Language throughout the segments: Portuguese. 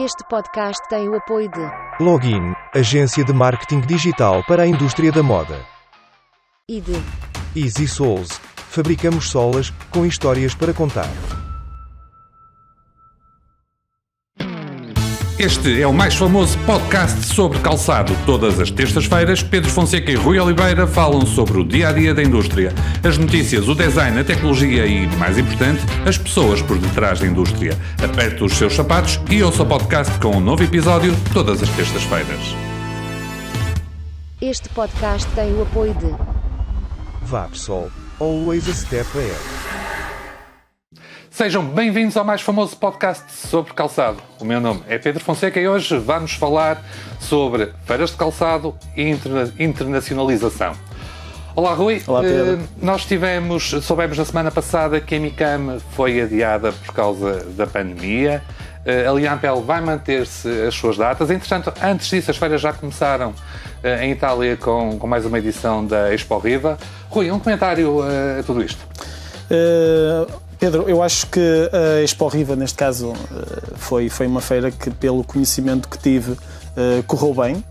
Este podcast tem o apoio de Login, agência de marketing digital para a indústria da moda. e de Easy Souls, fabricamos solas, com histórias para contar. Este é o mais famoso podcast sobre calçado. Todas as terças-feiras, Pedro Fonseca e Rui Oliveira falam sobre o dia-a-dia da indústria, as notícias, o design, a tecnologia e, mais importante, as pessoas por detrás da indústria. Aperte os seus sapatos e ouça o podcast com um novo episódio todas as terças-feiras. Este podcast tem o apoio de Vapsol, always a step ahead. Sejam bem-vindos ao mais famoso podcast sobre calçado. O meu nome é Pedro Fonseca e hoje vamos falar sobre feiras de calçado e internacionalização. Olá, Rui. Olá, Pedro. Nós soubemos na semana passada que a MICAM foi adiada por causa da pandemia. A Linapel vai manter-se as suas datas. Entretanto, antes disso, as feiras já começaram em Itália com mais uma edição da Expo Riva. Rui, um comentário a tudo isto. Pedro, eu acho que a Expo Riva, neste caso, foi uma feira que, pelo conhecimento que tive, correu bem.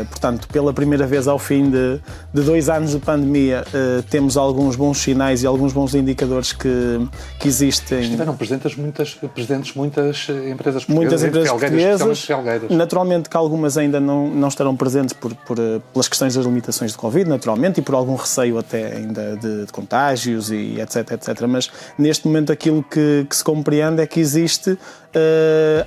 Portanto, pela primeira vez ao fim de 2 anos de pandemia, temos alguns bons sinais e alguns bons indicadores que existem. Estiveram presentes muitas empresas portuguesas. Muitas empresas portuguesas. Felgueiras. Naturalmente que algumas ainda não estarão presentes pelas questões das limitações de Covid, naturalmente, e por algum receio até ainda de contágios e etc. Mas neste momento aquilo que se compreende é que existe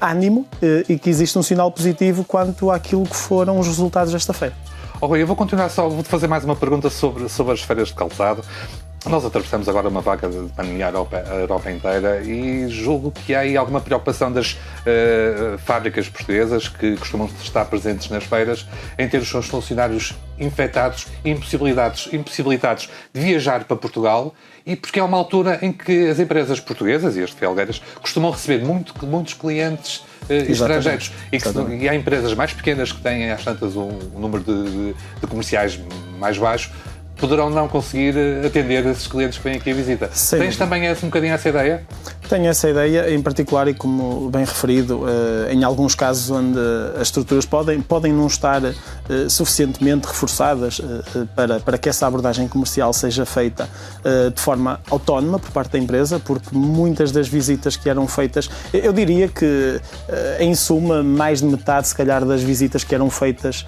ânimo e que existe um sinal positivo quanto àquilo que foram os resultados desta feira. Rui, eu vou continuar vou fazer mais uma pergunta sobre as feiras de calçado. Nós atravessamos agora uma vaga de pandemia a Europa inteira e julgo que há aí alguma preocupação das fábricas portuguesas que costumam estar presentes nas feiras em ter os seus funcionários infectados e impossibilitados de viajar para Portugal, e porque é uma altura em que as empresas portuguesas e as de Felgueiras costumam receber muitos clientes estrangeiros e há empresas mais pequenas que têm às tantas um número de comerciais mais baixo, poderão não conseguir atender esses clientes que vêm aqui à visita. Sim. Tens também um bocadinho essa ideia? Tenho essa ideia, em particular, e como bem referido, em alguns casos onde as estruturas podem não estar suficientemente reforçadas para que essa abordagem comercial seja feita de forma autónoma por parte da empresa, porque muitas das visitas que eram feitas, eu diria que, em suma, mais de metade, se calhar, das visitas que eram feitas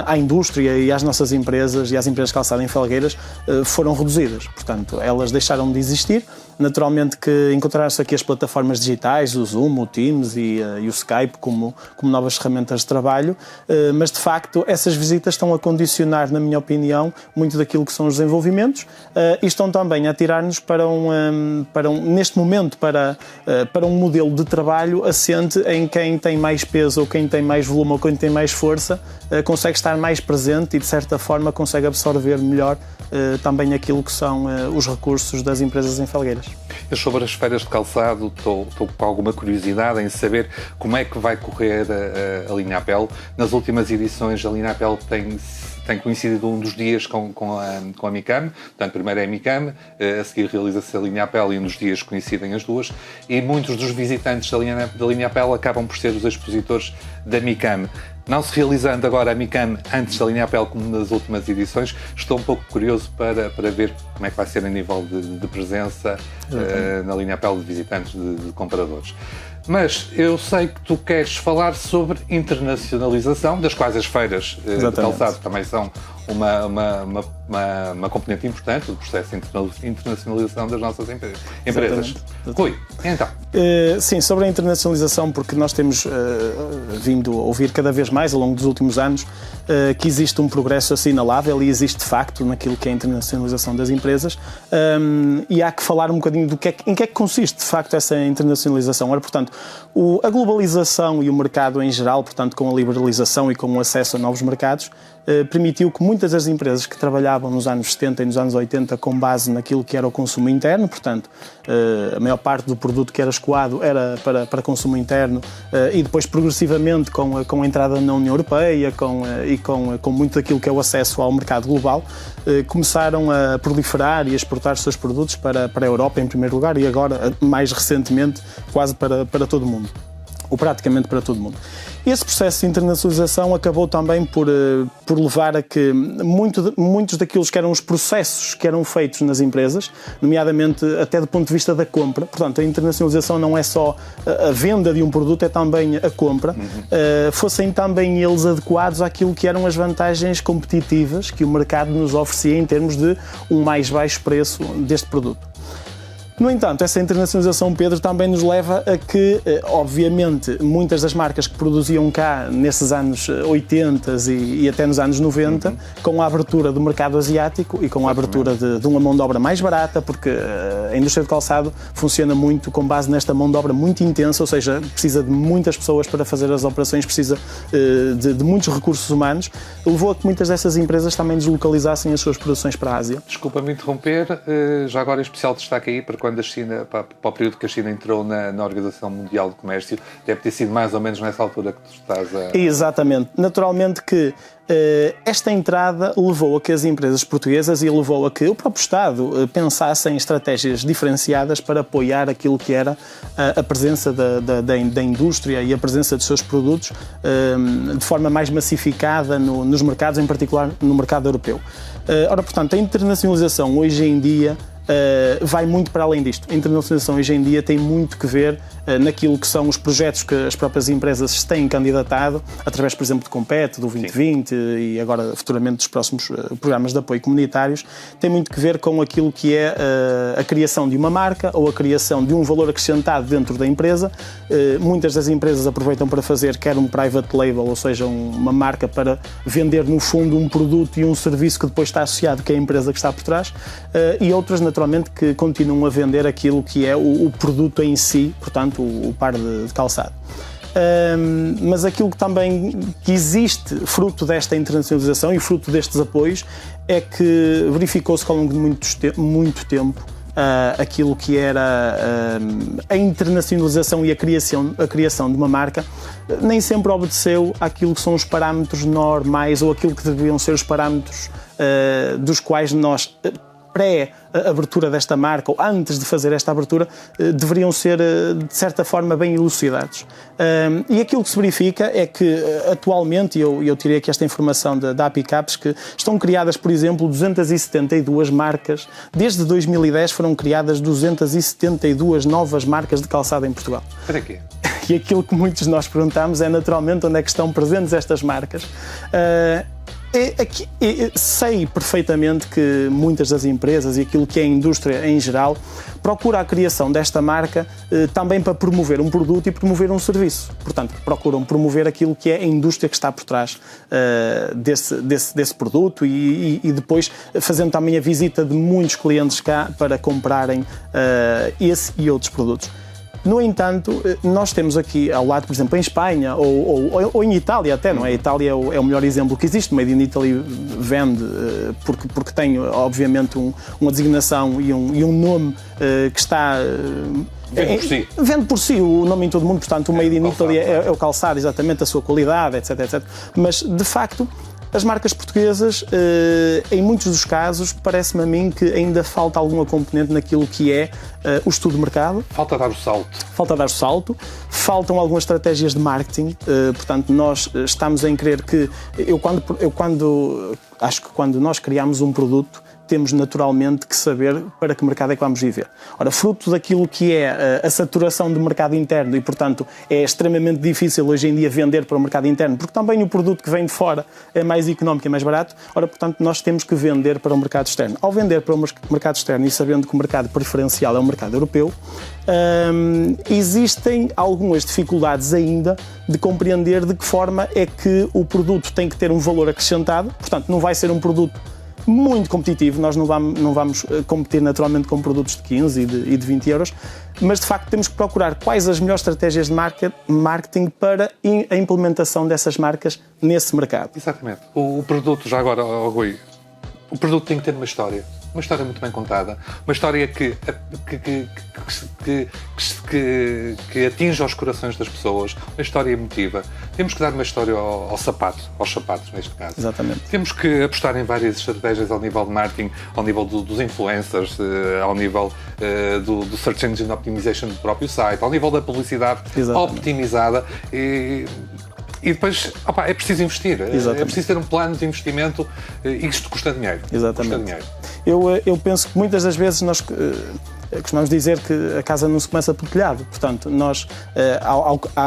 à indústria e às nossas empresas e às empresas de calçado em Felgueiras foram reduzidas. Portanto, elas deixaram de existir. Naturalmente que encontrar-se aqui as plataformas digitais, o Zoom, o Teams e o Skype como novas ferramentas de trabalho, mas de facto essas visitas estão a condicionar, na minha opinião, muito daquilo que são os desenvolvimentos e estão também a tirar-nos neste momento, para um modelo de trabalho assente em quem tem mais peso ou quem tem mais volume ou quem tem mais força, consegue estar mais presente e de certa forma consegue absorver melhor também aquilo que são os recursos das empresas em Felgueiras. Eu, sobre as feiras de calçado, estou com alguma curiosidade em saber como é que vai correr a Linapel. Nas últimas edições, a Linapel tem coincidido um dos dias com a MICAM. Portanto, primeiro é a MICAM, a seguir realiza-se a Linapel e um dos dias coincidem as duas. E muitos dos visitantes da Linapel acabam por ser os expositores da MICAM. Não se realizando agora a MICAM antes da Linapel como nas últimas edições, estou um pouco curioso para ver como é que vai ser a nível de presença na Linapel de visitantes, de compradores. Mas eu sei que tu queres falar sobre internacionalização, das quais as feiras de calçado também são uma componente importante do processo de internacionalização das nossas empresas. Exatamente. Rui, então. Sim, sobre a internacionalização, porque nós temos vindo a ouvir cada vez mais ao longo dos últimos anos que existe um progresso assinalável e existe de facto naquilo que é a internacionalização das empresas e há que falar um bocadinho em que é que consiste de facto essa internacionalização. Ora, portanto, a globalização e o mercado em geral, portanto, com a liberalização e com o acesso a novos mercados, permitiu que muitas das empresas que trabalhavam nos anos 70 e nos anos 80 com base naquilo que era o consumo interno, portanto, a maior parte do produto que era escoado era para consumo interno e depois progressivamente com a entrada na União Europeia e com muito daquilo que é o acesso ao mercado global, começaram a proliferar e a exportar os seus produtos para a Europa em primeiro lugar e agora, mais recentemente, quase para todo o mundo. ou praticamente para todo o mundo. Esse processo de internacionalização acabou também por levar a que muitos daqueles que eram os processos que eram feitos nas empresas, nomeadamente até do ponto de vista da compra, portanto a internacionalização não é só a venda de um produto, é também a compra, fossem também eles adequados àquilo que eram as vantagens competitivas que o mercado nos oferecia em termos de um mais baixo preço deste produto. No entanto, essa internacionalização, Pedro, também nos leva a que, obviamente, muitas das marcas que produziam cá nesses anos 80 e até nos anos 90, com a abertura do mercado asiático e com a abertura de uma mão de obra mais barata, porque a indústria de calçado funciona muito com base nesta mão de obra muito intensa, ou seja, precisa de muitas pessoas para fazer as operações, precisa de muitos recursos humanos, levou a que muitas dessas empresas também deslocalizassem as suas produções para a Ásia. Desculpa-me interromper, já agora em especial destaque aí para quando a China, para o período que a China entrou na Organização Mundial do Comércio, deve ter sido mais ou menos nessa altura que tu estás a... Exatamente. Naturalmente que esta entrada levou a que as empresas portuguesas e levou a que o próprio Estado pensasse em estratégias diferenciadas para apoiar aquilo que era a presença da indústria e a presença dos seus produtos de forma mais massificada nos mercados, em particular no mercado europeu. Ora, portanto, a internacionalização hoje em dia vai muito para além disto. A internacionalização hoje em dia tem muito que ver naquilo que são os projetos que as próprias empresas se têm candidatado, através, por exemplo, de Compete, do 2020 Sim. E agora futuramente dos próximos programas de apoio comunitários, tem muito que ver com aquilo que é a criação de uma marca ou a criação de um valor acrescentado dentro da empresa. Muitas das empresas aproveitam para fazer quer um private label, ou seja, uma marca para vender no fundo um produto e um serviço que depois está associado que é a empresa que está por trás, e outras naturalmente que continuam a vender aquilo que é o produto em si, portanto o par de calçado. Mas aquilo que também existe fruto desta internacionalização e fruto destes apoios é que verificou-se que ao longo de muito tempo aquilo que era a internacionalização e a criação de uma marca nem sempre obedeceu àquilo que são os parâmetros normais ou aquilo que deveriam ser os parâmetros dos quais nós pré-abertura desta marca ou antes de fazer esta abertura deveriam ser de certa forma bem elucidados. E aquilo que se verifica é que atualmente, e eu tirei aqui esta informação da Apicaps, que estão criadas, por exemplo, 272 marcas. Desde 2010 foram criadas 272 novas marcas de calçado em Portugal. Para quê? E aquilo que muitos de nós perguntamos é naturalmente onde é que estão presentes estas marcas. Sei perfeitamente que muitas das empresas e aquilo que é a indústria em geral procura a criação desta marca também para promover um produto e promover um serviço. Portanto, procuram promover aquilo que é a indústria que está por trás desse produto e depois fazendo também a visita de muitos clientes cá para comprarem esse e outros produtos. No entanto, nós temos aqui ao lado, por exemplo, em Espanha ou em Itália até, não é? A Itália é o melhor exemplo que existe. Made in Italy vende porque tem, obviamente, uma designação e um nome que está... Vende por si. Vende por si o nome em todo o mundo, portanto, o Made in Italy é o calçado, exatamente, a sua qualidade, etc, etc. Mas, de facto, as marcas portuguesas, em muitos dos casos, parece-me a mim que ainda falta alguma componente naquilo que é o estudo de mercado. Falta dar o salto. Falta dar o salto. Faltam algumas estratégias de marketing. Portanto, nós estamos em crer que... Acho que quando nós criamos um produto, temos naturalmente que saber para que mercado é que vamos viver. Ora, fruto daquilo que é a saturação do mercado interno e, portanto, é extremamente difícil hoje em dia vender para o mercado interno, porque também o produto que vem de fora é mais económico e mais barato. Ora, portanto, nós temos que vender para o mercado externo. Ao vender para o mercado externo e sabendo que o mercado preferencial é o mercado europeu, existem algumas dificuldades ainda de compreender de que forma é que o produto tem que ter um valor acrescentado. Portanto, não vai ser um produto muito competitivo, nós não vamos competir naturalmente com produtos de 15 e de 20 euros, mas de facto temos que procurar quais as melhores estratégias de marketing para a implementação dessas marcas nesse mercado. Exatamente. O produto, já agora, Rui, o produto tem que ter uma história. uma história muito bem contada, uma história que atinge aos corações das pessoas, uma história emotiva. Temos que dar uma história aos sapatos neste caso. Exatamente. Temos que apostar em várias estratégias ao nível de marketing, ao nível dos influencers, ao nível do Search Engine Optimization do próprio site, ao nível da publicidade optimizada e depois é preciso investir. É preciso ter um plano de investimento e isto custa dinheiro. Exatamente. Custa dinheiro. Eu penso que muitas das vezes nós costumamos dizer que a casa não se começa por telhado. Portanto, nós,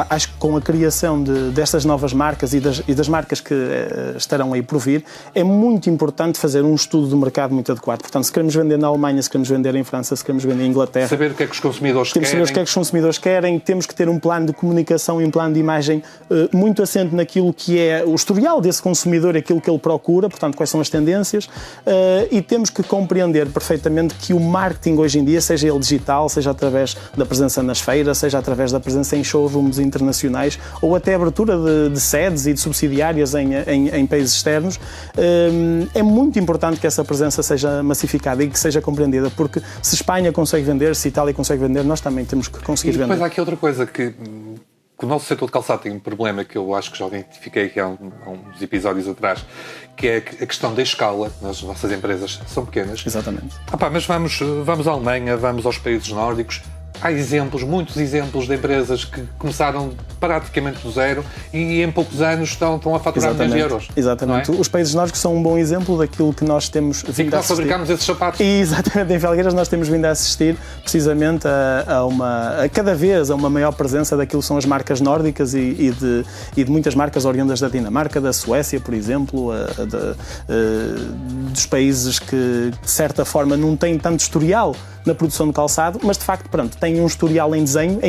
acho que com a criação destas novas marcas e das marcas que estarão aí por vir, é muito importante fazer um estudo do mercado muito adequado. Portanto, se queremos vender na Alemanha, se queremos vender em França, se queremos vender em Inglaterra... Saber o que é que os consumidores querem. Temos que saber o que é que os consumidores querem, temos que ter um plano de comunicação e um plano de imagem muito assente naquilo que é o historial desse consumidor, aquilo que ele procura, portanto, quais são as tendências, e temos que compreender perfeitamente que o marketing hoje em dia, seja ele digital, seja através da presença nas feiras, seja através da presença em showrooms internacionais ou até a abertura de sedes e de subsidiárias em países externos, é muito importante que essa presença seja massificada e que seja compreendida, porque se Espanha consegue vender, se Itália consegue vender, nós também temos que conseguir vender. E depois há aqui outra coisa que o nosso setor de calçado tem um problema que eu acho que já identifiquei aqui há uns episódios atrás, que é a questão da escala. As nossas empresas são pequenas. Exatamente. Mas vamos à Alemanha, vamos aos países nórdicos. Há muitos exemplos de empresas que começaram praticamente do zero e em poucos anos estão a faturar milhões de euros. Exatamente. Os países nórdicos são um bom exemplo daquilo que nós temos vindo a assistir. Nós fabricamos esses sapatos. E exatamente, em Felgueiras nós temos vindo a assistir precisamente a cada vez a uma maior presença daquilo que são as marcas nórdicas e de muitas marcas oriundas da Dinamarca, da Suécia, por exemplo, dos países que, de certa forma, não têm tanto historial na produção de calçado, mas de facto, têm um historial em design,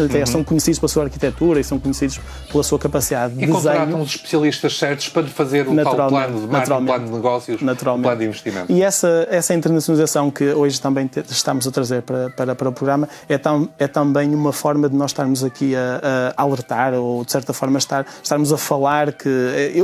até são conhecidos pela sua arquitetura e são conhecidos pela sua capacidade de desenho. E contratam os especialistas certos para fazer o tal plano de marketing, plano de negócios, plano de investimento. E essa internacionalização que hoje também estamos a trazer para o programa é também uma forma de nós estarmos aqui a alertar ou, de certa forma, estarmos a falar que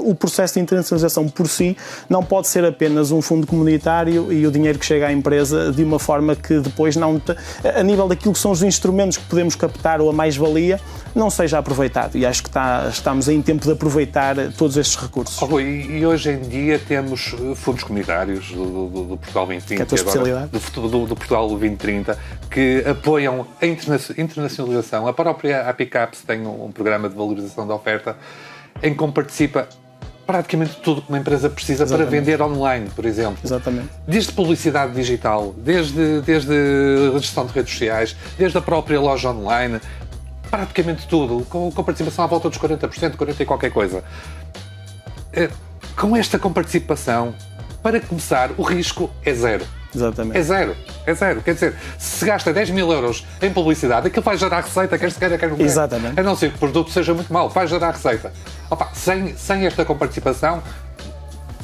o processo de internacionalização por si não pode ser apenas um fundo comunitário e o dinheiro que chega à empresa de uma forma que depois a nível daquilo que são os instrumentos que podemos captar ou a mais-valia, não seja aproveitado. E acho que estamos em tempo de aproveitar todos estes recursos. E hoje em dia temos fundos comunitários do Portugal 2020 que é a tua especialidade? Do Portugal 2030 que apoiam a internacionalização. A própria Apicaps tem um programa de valorização da oferta em que participa praticamente tudo que uma empresa precisa para vender online, por exemplo. Exatamente. Desde publicidade digital, desde a gestão de redes sociais, desde a própria loja online, praticamente tudo, com participação à volta dos 40%, 40% e qualquer coisa. Com esta comparticipação, para começar, o risco é zero. Exatamente. É zero. Quer dizer, se gasta 10 mil euros em publicidade, aquilo vai gerar receita, quer se queira, quer não quer. Exatamente. A não ser que o produto seja muito mau, vai gerar receita. Sem esta comparticipação,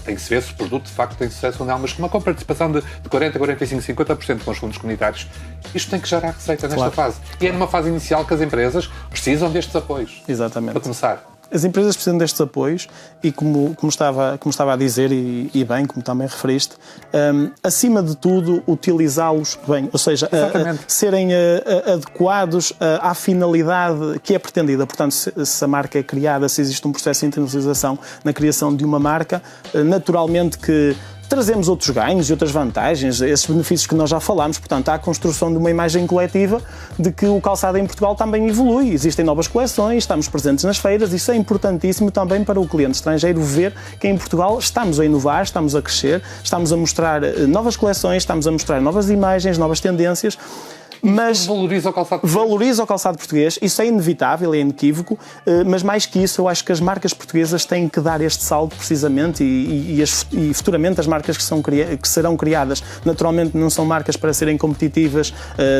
tem que se ver se o produto de facto tem sucesso ou não, mas com uma comparticipação de 40%, 45%, 50% com os fundos comunitários, isto tem que gerar receita nesta fase. E é numa fase inicial que as empresas precisam destes apoios. Exatamente. Para começar. As empresas precisam destes apoios e, como estava a dizer, e bem, como também referiste, acima de tudo, utilizá-los bem, ou seja, serem adequados à finalidade que é pretendida. Portanto, se a marca é criada, se existe um processo de internacionalização na criação de uma marca, naturalmente que trazemos outros ganhos e outras vantagens, esses benefícios que nós já falámos. Portanto, há a construção de uma imagem coletiva de que o calçado em Portugal também evolui. Existem novas coleções, estamos presentes nas feiras. Isso é importantíssimo também para o cliente estrangeiro ver que em Portugal estamos a inovar, estamos a crescer, estamos a mostrar novas coleções, estamos a mostrar novas imagens, novas tendências. Mas valoriza o calçado português. Isso é inevitável, é inequívoco, mas mais que isso, eu acho que as marcas portuguesas têm que dar este salto precisamente e futuramente as marcas que serão criadas naturalmente não são marcas para serem competitivas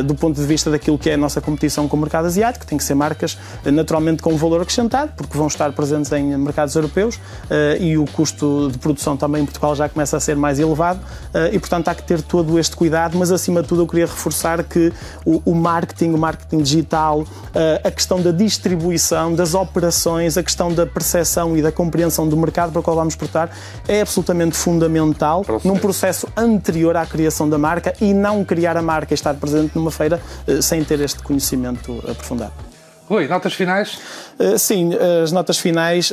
do ponto de vista daquilo que é a nossa competição com o mercado asiático, tem que ser marcas naturalmente com valor acrescentado, porque vão estar presentes em mercados europeus e o custo de produção também em Portugal já começa a ser mais elevado e portanto há que ter todo este cuidado, mas acima de tudo eu queria reforçar que o marketing digital, a questão da distribuição, das operações, a questão da percepção e da compreensão do mercado para o qual vamos exportar é absolutamente fundamental num processo anterior à criação da marca e não criar a marca e estar presente numa feira sem ter este conhecimento aprofundado. Rui, notas finais? Sim, as notas finais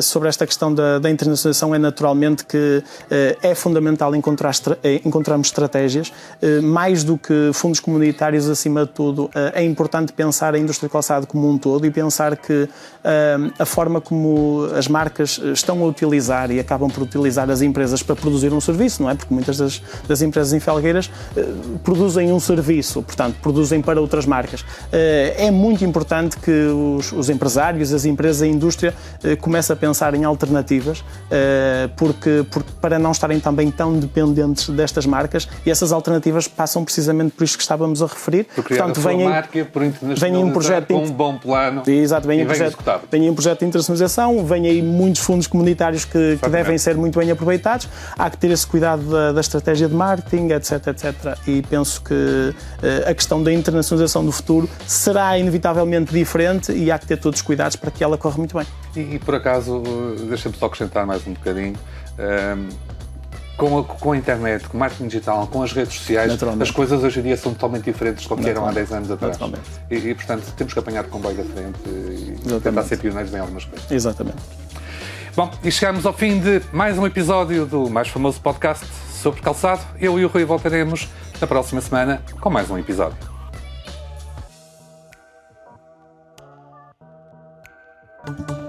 sobre esta questão da internacionalização é naturalmente que é fundamental encontrarmos estratégias. Mais do que fundos comunitários, acima de tudo, é importante pensar a indústria do calçado como um todo e pensar que a forma como as marcas estão a utilizar e acabam por utilizar as empresas para produzir um serviço, não é? Porque muitas das empresas em Felgueiras produzem um serviço, portanto, produzem para outras marcas. É muito importante que os empresários, as empresas, a indústria comecem a pensar em alternativas porque para não estarem também tão dependentes destas marcas, e essas alternativas passam precisamente por isto que estávamos a referir. Por criar a sua marca, por internacionalizar com um bom plano. Exato, vem um projeto de internacionalização, vem aí muitos fundos comunitários que devem ser muito bem aproveitados. Há que ter esse cuidado da estratégia de marketing, etc, etc. E penso que a questão da internacionalização do futuro será inevitavelmente diferente e há que ter todos os cuidados para que ela corra muito bem. E por acaso, deixa-me só acrescentar mais um bocadinho, com a internet, com o marketing digital, com as redes sociais, as coisas hoje em dia são totalmente diferentes do que eram há 10 anos atrás. E portanto, temos que apanhar com o comboio da frente e tentar ser pioneiros em algumas coisas. Exatamente. Bom, e chegamos ao fim de mais um episódio do mais famoso podcast sobre calçado. Eu e o Rui voltaremos na próxima semana com mais um episódio. Thank you.